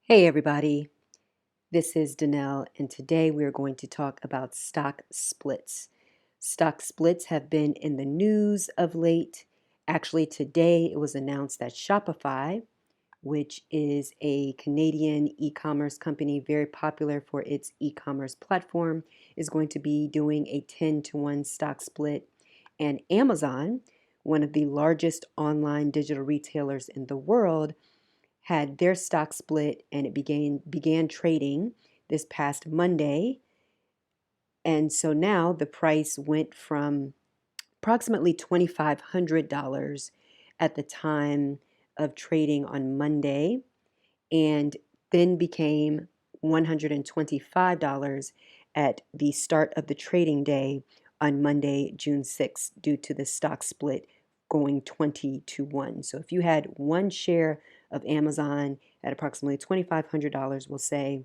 Hey everybody, this is Danelle, and today we are going to talk about stock splits. Stock splits have been in the news of late. Actually, today it was announced that Shopify, which is a Canadian e-commerce company very popular for its e-commerce platform, is going to be doing a 10-to-1 stock split. And Amazon, one of the largest online digital retailers in the world, had their stock split and it began trading this past Monday. And so now the price went from approximately $2,500 at the time of trading on Monday and then became $125 at the start of the trading day on Monday, June 6th, due to the stock split going 20-1. So if you had one share of Amazon at approximately $2,500, we'll say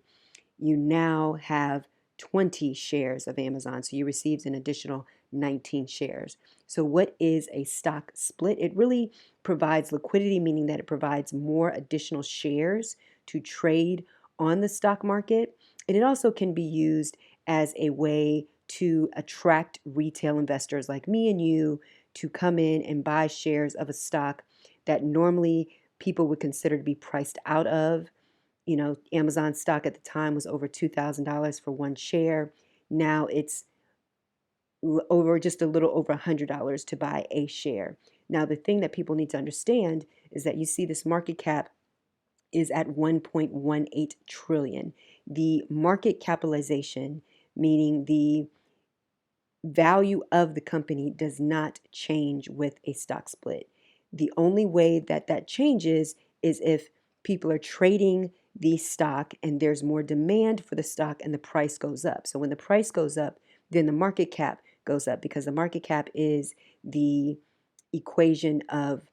you now have 20 shares of Amazon. So you received an additional 19 shares. So what is a stock split? It really provides liquidity, meaning that it provides more additional shares to trade on the stock market. And it also can be used as a way to attract retail investors like me and you to come in and buy shares of a stock that normally people would consider to be priced out of. Amazon stock at the time was over $2,000 for one share. Now it's over just a little over $100 to buy a share. Now, the thing that people need to understand is that you see this market cap is at 1.18 trillion. The market capitalization, meaning the value of the company, does not change with a stock split. The only way that that changes is if people are trading the stock and there's more demand for the stock and the price goes up. So when the price goes up, then the market cap goes up because the market cap is the equation of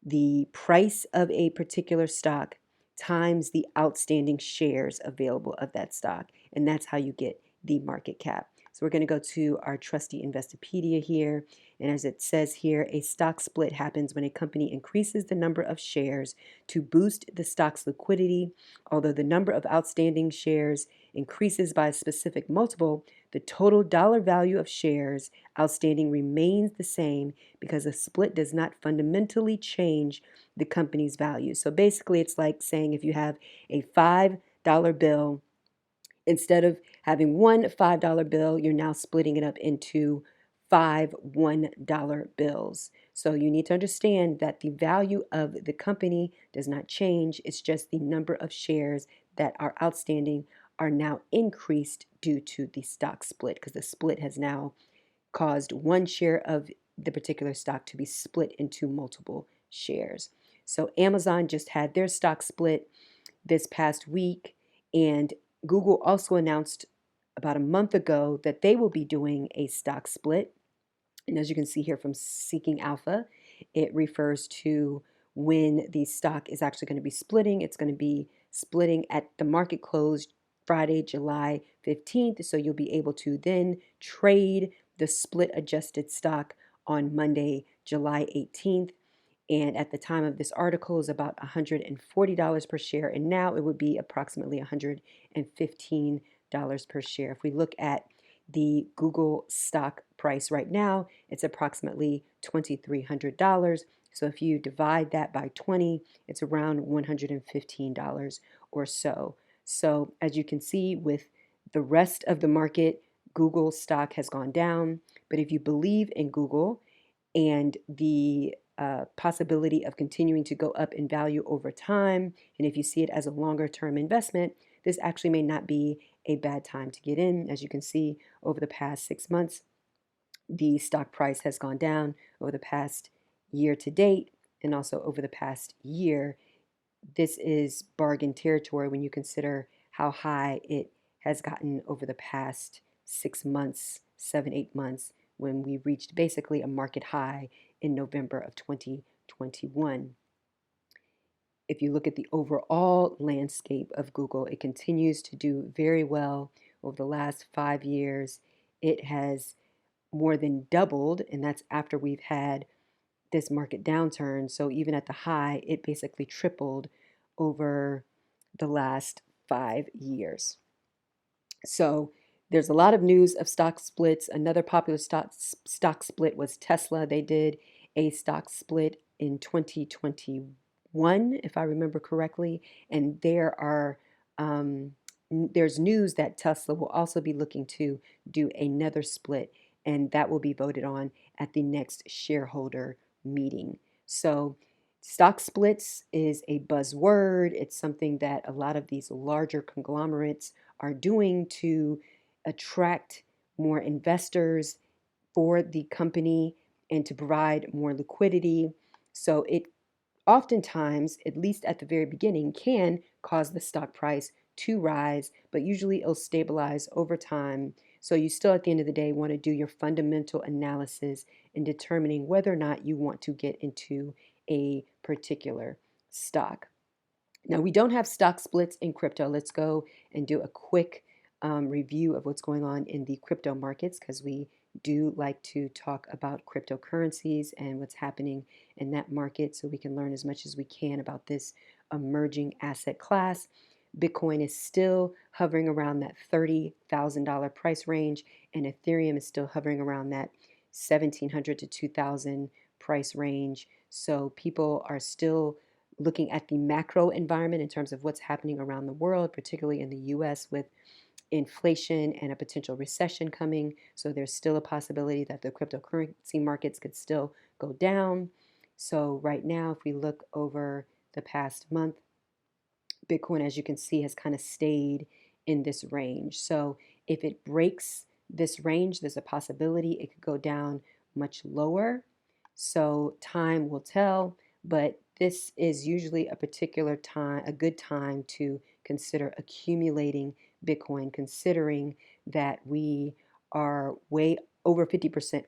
the price of a particular stock times the outstanding shares available of that stock. And that's how you get the market cap. So we're going to go to our trusty Investopedia here. And as it says here, a stock split happens when a company increases the number of shares to boost the stock's liquidity. Although the number of outstanding shares increases by a specific multiple, the total dollar value of shares outstanding remains the same because a split does not fundamentally change the company's value. So basically, it's like saying if you have a $5 bill, instead of having one $5 bill, you're now splitting it up into five $1 bills. So you need to understand that the value of the company does not change. It's just the number of shares that are outstanding are now increased due to the stock split because the split has now caused one share of the particular stock to be split into multiple shares. So Amazon just had their stock split this past week, and Google also announced about a month ago that they will be doing a stock split. And as you can see here from Seeking Alpha, it refers to when the stock is actually going to be splitting. It's going to be splitting at the market close Friday, July 15th. So you'll be able to then trade the split adjusted stock on Monday, July 18th. And at the time of this article is about $140 per share. And now it would be approximately $115 per share. If we look at the Google stock price right now, it's approximately $2,300. So if you divide that by 20, it's around $115 or so. So as you can see with the rest of the market, Google stock has gone down. But if you believe in Google and the possibility of continuing to go up in value over time, and if you see it as a longer term investment, this actually may not be a bad time to get in. As you can see, over the past 6 months, the stock price has gone down over the past year to date, and also over the past year. This is bargain territory when you consider how high it has gotten over the past 6 months, 7, 8 months, when we reached basically a market high in November of 2021. If you look at the overall landscape of Google, it continues to do very well over the last 5 years. It has more than doubled, and that's after we've had this market downturn. So even at the high, it basically tripled over the last 5 years. So there's a lot of news of stock splits. Another popular stock split was Tesla. They did a stock split in 2021, if I remember correctly. And there's news that Tesla will also be looking to do another split, and that will be voted on at the next shareholder meeting. So stock splits is a buzzword. It's something that a lot of these larger conglomerates are doing to attract more investors for the company and to provide more liquidity. So it oftentimes, at least at the very beginning, can cause the stock price to rise, but usually it'll stabilize over time. So you still, at the end of the day, want to do your fundamental analysis in determining whether or not you want to get into a particular stock. Now, we don't have stock splits in crypto. Let's go and do a quick review of what's going on in the crypto markets, because we do like to talk about cryptocurrencies and what's happening in that market so we can learn as much as we can about this emerging asset class. Bitcoin is still hovering around that $30,000 price range, and Ethereum is still hovering around that 1,700 to 2,000 price range. So people are still looking at the macro environment in terms of what's happening around the world, particularly in the US with inflation and a potential recession coming. So there's still a possibility that the cryptocurrency markets could still go down. So right now, if we look over the past month, Bitcoin, as you can see, has kind of stayed in this range. So if it breaks this range, there's a possibility it could go down much lower. So time will tell, but this is usually a particular time, a good time to consider accumulating Bitcoin, considering that we are way over 50%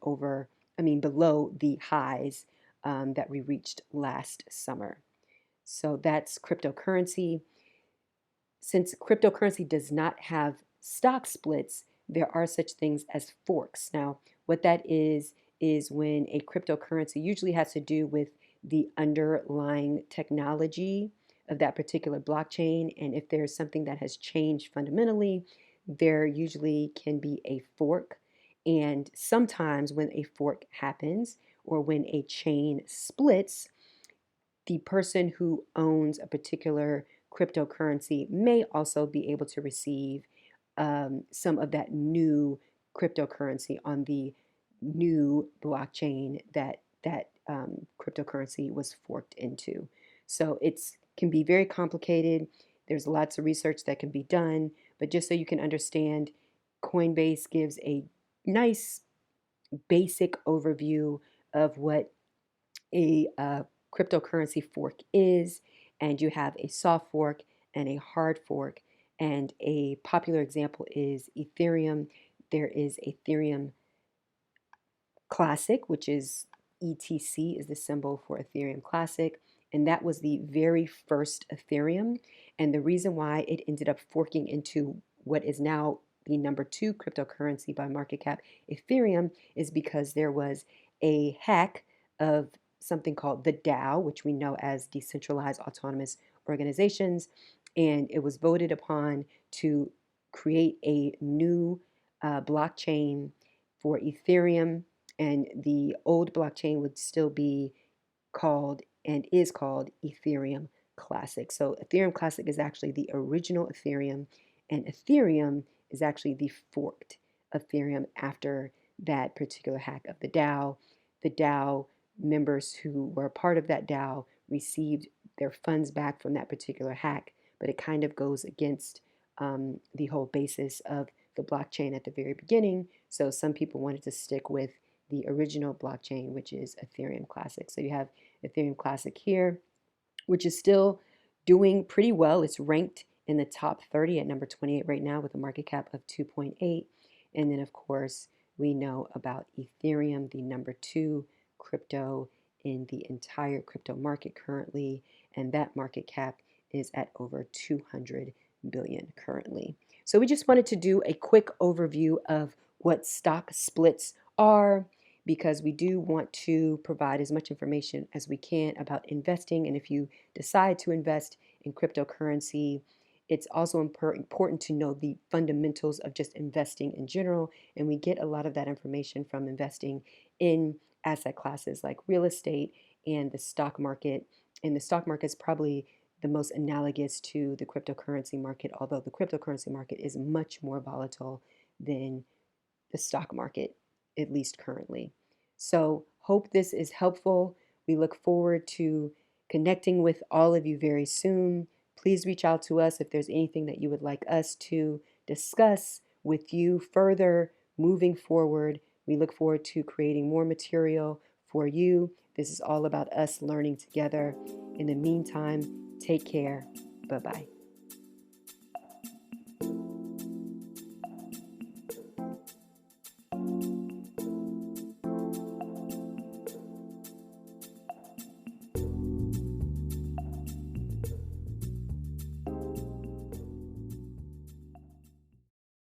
below the highs that we reached last summer. So that's cryptocurrency. Since cryptocurrency does not have stock splits, there are such things as forks. Now, what that is when a cryptocurrency usually has to do with the underlying technology of that particular blockchain. And if there's something that has changed fundamentally, there usually can be a fork. And sometimes when a fork happens or when a chain splits, the person who owns a particular cryptocurrency may also be able to receive some of that new cryptocurrency on the new blockchain that cryptocurrency was forked into. So it's can be very complicated. There's lots of research that can be done, but just so you can understand, Coinbase gives a nice basic overview of what a cryptocurrency fork is, and you have a soft fork and a hard fork. And a popular example is Ethereum. There is Ethereum Classic, which is ETC is the symbol for Ethereum Classic. And that was the very first Ethereum. And the reason why it ended up forking into what is now the number two cryptocurrency by market cap, Ethereum, is because there was a hack of something called the DAO, which we know as Decentralized Autonomous Organizations. And it was voted upon to create a new blockchain for Ethereum, and the old blockchain would still be called and is called Ethereum Classic. So Ethereum Classic is actually the original Ethereum, and Ethereum is actually the forked Ethereum after that particular hack of the DAO. The DAO members who were a part of that DAO received their funds back from that particular hack, but it kind of goes against the whole basis of the blockchain at the very beginning. So some people wanted to stick with the original blockchain, which is Ethereum Classic. So you have Ethereum Classic here, which is still doing pretty well. It's ranked in the top 30 at number 28 right now with a market cap of 2.8. And then, of course, we know about Ethereum, the number two crypto in the entire crypto market currently. And that market cap is at over 200 billion currently. So we just wanted to do a quick overview of what stock splits are, because we do want to provide as much information as we can about investing. And if you decide to invest in cryptocurrency, it's also important to know the fundamentals of just investing in general. And we get a lot of that information from investing in asset classes like real estate and the stock market. And the stock market is probably the most analogous to the cryptocurrency market, although the cryptocurrency market is much more volatile than the stock market, at least currently. So, hope this is helpful. We look forward to connecting with all of you very soon. Please reach out to us if there's anything that you would like us to discuss with you further moving forward. We look forward to creating more material for you. This is all about us learning together. In the meantime, take care. Bye bye.